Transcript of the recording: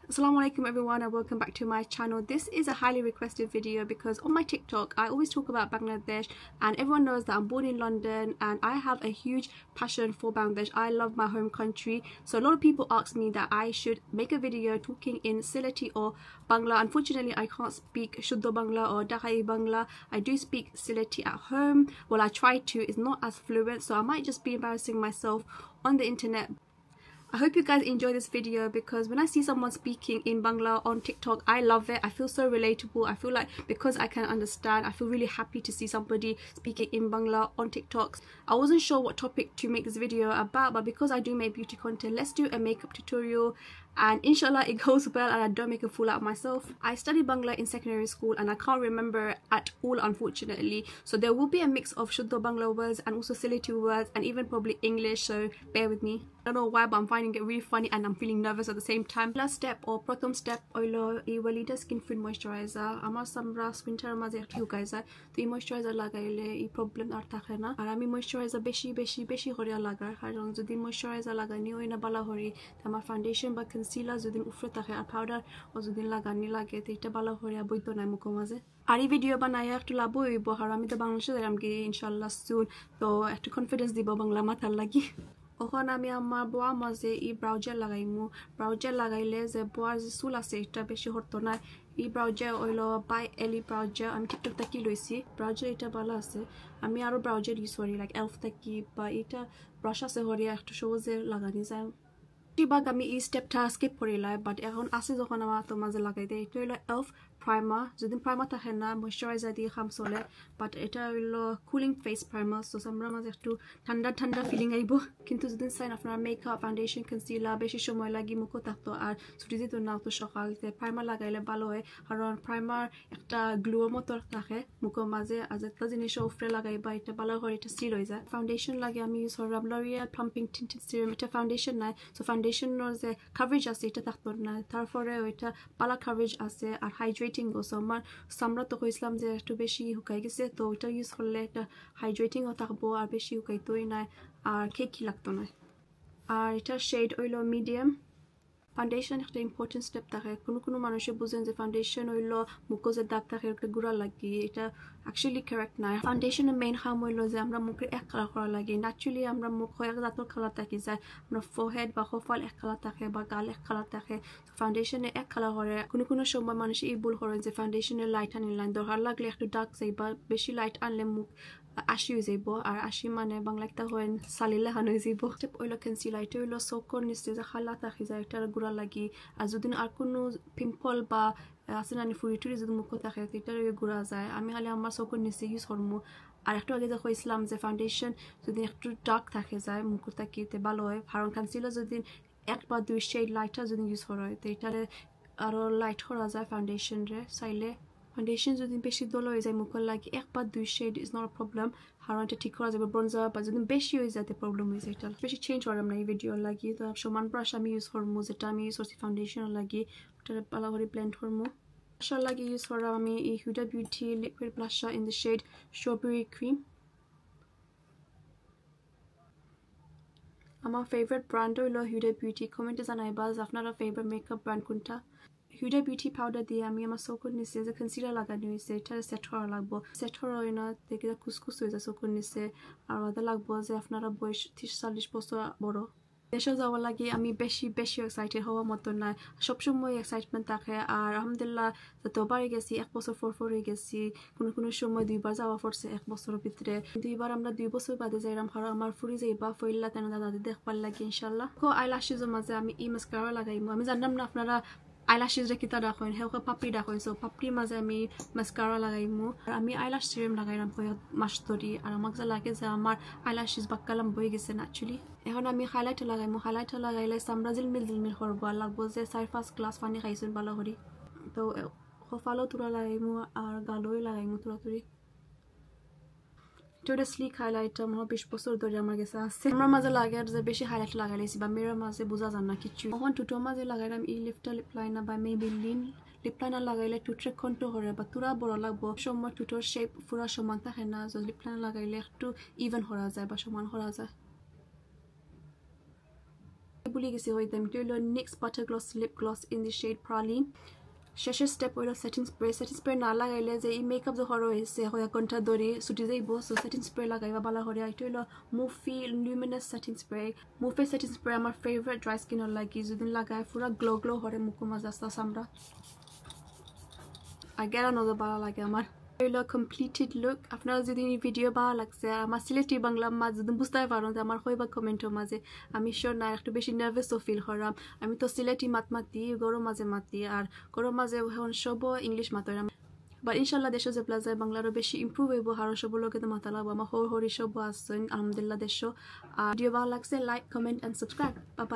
Assalamualaikum everyone and welcome back to my channel. This is a highly requested video because on my TikTok I always talk about Bangladesh and everyone knows that I'm born in London and I have a huge passion for Bangladesh. I love my home country, so a lot of people ask me that I should make a video talking in Sylheti or Bangla. Unfortunately I can't speak Shuddha Bangla or Dakhai Bangla. I do speak Sylheti at home. Well, I try to. It's not as fluent, so I might just be embarrassing myself on the internet. I hope you guys enjoy this video because when I see someone speaking in Bangla on TikTok, I love it. I feel so relatable. I feel like because I can understand, I feel really happy to see somebody speaking in Bangla on TikTok. I wasn't sure what topic to make this video about, but because I do make beauty content, let's do a makeup tutorial and inshallah it goes well and I don't make a fool out of myself. I studied Bangla in secondary school and I can't remember at all, unfortunately, so there will be a mix of Shuddha Bangla words and also Sylheti words and even probably English, so bear with me. I don't know why, but I'm finding it really funny and I'm feeling nervous at the same time. Last step or pratham step oilo e walida skin food moisturizer amar samra winter maze ekটু শুকায় যায়, তো এই moisturizer লাগাইলে এই problem আর থাকে না। আর আমি moisturizer বেশি করে লাগাই, কারণ যদি moisturizer লাগানি ওই না বালা হরি আমার ফাউন্ডেশন বা কনসিলার যদি উপরে থাকে আর পাউডার ও যদি লাগানি লাগে তো এটা বালা হরি বইতো না মুখো মাঝে। আর এই ভিডিও বানাই একটু লাভ হইব, আর আমি তো বাংলাদেশে যাইলাম কি ইনশাআল্লাহ সুন, তো একটু কনফিডেন্স দিব বাংলা মাথার লাগি। ওখানে আমি আমার বোয়া মাঝে এই ব্রাউজার লাগাইমু। ব্রাউজার লাগাইলে যে বোয়ার যে চুল আছে এটা বেশি হতো না। এই ব্রাউজার হইল বাই এলি ব্রাউজার, আমি টিকটক থেকে লইছি। ব্রাউজার এটা ভালো আছে, আমি আরো ব্রাউজার ইউজ করি লাইক এলফ থেকে, বা এটা ব্রাশ আছে হরিয়া একটু সহজে লাগানি যায়। বেশিরভাগ আমি এই স্টেপটা স্কিপ করিলাই, বাট এখন আছে যখন আমার তো মাঝে লাগাই দেয়। এটা হইলো এলফ প্রাইমার, যদি প্রাইমার থাকে না ময়শ্চারাইজার দিয়ে কাম চলে, বাট এটা হইলো কুলিং ফেস প্রাইমার, সো আমরা মাঝে একটু ঠান্ডা ঠান্ডা ফিলিং আইব। কিন্তু যদি চাইন আপনার মেকআপ ফাউন্ডেশন কনসিলার বেশি সময় লাগি মুখো থাকতো আর ছুটি যেত না তো সকালতে প্রাইমার লাগাইলে ভালো হয়, কারণ প্রাইমার একটা গ্লোর মতো থাকে মুখের মাঝে, আর একটা জিনিস উপরে লাগাইবা এটা ভালো করে এটা সিল হয়ে যায়। ফাউন্ডেশন লাগে আমি ইউজ করলাম লরিয়াল প্লাম্পিং টিন্টেড সিরাম। এটা ফাউন্ডেশন নাই, সো ফাউন্ডেশনের যে কাভারেজ আছে এটা থাকতো না, তারপরে ওইটা পালা কাভারেজ আছে আর হাইড্রেটিং গোস। আমার সামরা তো কইছিলাম যে একটু বেশি শুকাই গেছে, তো ওইটা ইউজ করলে একটা হাইড্রেটিংও থাকবো আর বেশি শুকাইতোই নাই আর কেকি লাগতো না। আর এটা শেড হইলো মিডিয়াম। ফাউন্ডেশন একটা ইম্পর্টেন্ট স্টেপ থাকে, কোনো মানুষে বুঝেন যে ফাউন্ডেশন হইলো মুখে যে দাগ থাকে একটা গুঁড়া লাগি, এটা অ্যাকচুয়ালি কারেক্ট না। ফাউন্ডেশনের মেইন কাম হইলো যে আমরা মুখে এক কালার করা লাগে। ন্যাচুরালি আমরা মুখ এক জাতের কালার থাকি যায়, আমরা ফোরহেড বা কপাল এক কালার থাকে বা গাল এক কালার থাকে, ফাউন্ডেশনে এক কালার করে। কোনো সময় মানুষ এই ভুল করেন যে ফাউন্ডেশনের লাইট আনিলেন, দরকার লাগলে একটু ডার্ক যাইবা, বেশি লাইট আনলে মুখ আশি হয়ে যাইব, আর আশি মানে বাংলা একটা হয় চালিলে হান হয়ে যাইব। ওইলো কনসিলার, এটা হইলো চকুর নিচে যে খালা থাকি যায় একটা গুঁড়া লাগি, আর যদি আর কোনো পিম্পল বা আছে না ফুরি টুরি যদি মুখ থাকে এটার গুঁড়া যায়। আমি খালি আমার চকুর নিচে ইউজ করবো। আর একটু আগে যে কইছিলাম যে ফাউন্ডেশন যদি একটু ডার্ক থাকে যায় মুখ থাকিতে ভালো হয়, কারণ কনসিলার যদি এক বা দুই শেড লাইটটা যদি ইউজ করা হয় তো এটারে আরো লাইট করা যায় ফাউন্ডেশন রে চাইলে। ফাউন্ডেশন যদি বেশি দল হয়ে যায় মুখের লাগে এক বা দুই শেড ইজ নট প্রবলেম, কারণ এটা ঠিক করা যাবে। ব্রঞ্জার বা যদি বেশি হয়ে যায় প্রবলেম হয়ে যায়, এটা বেশি চেঞ্জ করাম না এই ভিডিও লাগি। তো সমান ব্রাশ আমি ইউজ করবো, যেটা আমি ইউজ করছি ফাউন্ডেশন লাগি, ওটা ভালো করে ব্লেন্ড করবো। ব্রাশার লাগে ইউজ করা আমি এই Huda Beauty liquid blusher in the shade strawberry cream. আমার ফেভারিট ব্র্যান্ড হইলো হুডা বিউটি। কমেন্টে জানাইবা যে আপনারা ফেভারিট মেকআপ ব্র্যান্ড কোনটা। হুডা বিউটি পাউডার দিয়ে আমি আমার চকুর নিচে যে কনসিলার লাগানো হয়েছে এটা সেট করা লাগবো। সেট করা হয় না দেখে খুসখুস হয়ে যায় চকুর নিচে, আর ওদের লাগবো যে আপনারা বয়স 30-40 বছর বড়। দেশে যাওয়ার লাগে আমি বেশি এক্সাইটেড হওয়ার মতো না, সবসময় এক্সাইটমেন্ট থাকে। আর আলহামদুলিল্লাহ যতবারই গেছি 1 বছর পরে গেছি, কোনো সময় 2বার যাওয়া পড়ছে 1 বছরের ভিতরে। 2বার আমরা 2 বছর বাদে যাইলাম, কারণ আমার ফুরি যাইবা ফইল্লা তেন দাদি দেখবার লাগে ইনশাল্লাহ। আইল্যাশের মাঝে আমি এই মাস্কারা লাগাইমু। আমি জানলাম না আপনারা আইল্যাশেস কিতা রাখেন, হেউকে পাপড়ি রাখেন, সো পাপড়ির মাঝে আমি মাস্কারা লাগাইমু। আর আমি আইল্যাশ সিরাম লাগাইলাম মাস ধরি, আর আমার যা লাগে যে আমার আইল্যাশেস বাক্কালাম বই গেছে ন্যাচুরালি। এখন আমি হাইলাইটার লাগাইমু। হাইলাইটার লাগাইলে চামড়া জিলমিল করবো, আর লাগবো যে 4-5 গ্লাস পানি খাইছেন ভালো করি। তো কপালও তুরা লাগাইমু আর গালও লাগাইমু তুরাতুরি। এটা স্লিক হাইলাইটার আমার 20 বছর ধরে আমার কাছে আছে। আমার মাঝে লাগে যে বেশি হাইলাইট লাগাইছি বা মেয়ের মাঝে বোঝা যান না কিছু। এখন টুটোর মাঝে লাগাইলাম এই লিপটা লিপ লাইনার বা মেবিলিন লিপ লাইনার লাগাইলে টুটরে কন্ট্রোল করে বা তুরা বড় লাগবো। সময় টুটোর শেপ পুরা সমান থাকে না, লিপ লাইনার লাগাইলে একটু ইভেন করা যায় বা সমান করা যায়। ভুলে গেছি হইতাম এটা হলো NYX Butter Gloss Lip Gloss in the shade Praline শেষের স্টেপ হলো সেটিং স্প্রে না লাগাইলে যে এই মেকআপ যে হর হয়েছে হয় ঘন্টা ধরে ছুটি যাইব সো সেটিং স্প্রে লাগাইবা বালা হরে এটা হলো মুফি লুমিনাস সেটিং স্প্রে আমার ফেভারিট ড্রাই স্কিনের লাগি যদি লাগায় পুরো গ্লো হরে মুখ মজা আসতা আমরা আগেরা নজর ভালো লাগে আমার হলো কমপ্লিটেড লুক আপনারা যদি ভিডিও ভালো লাগছে আমার সিলেটি বাংলা মাঝে যদি বুঝতে পারো যে আমার হইবা কমেন্টের মাঝে আমি শিওর না একটু বেশি নার্ভাসও ফিল করাম আমি তো সিলেটি মাতি গরম মাঝে মাতি আর গরম মাঝে এখন সব ইংলিশ মাতাম বাট ইনশাল্লাহ দেশ যে প্লাজায় বাংলারও বেশি ইম্প্রুভ হইব আর সব লোকে তো মাতা লাগবো আমার হরি সব আসছেন আলহামদুলিল্লাহ দেশ আর ভিডিও ভালো লাগছে like comment and subscribe by.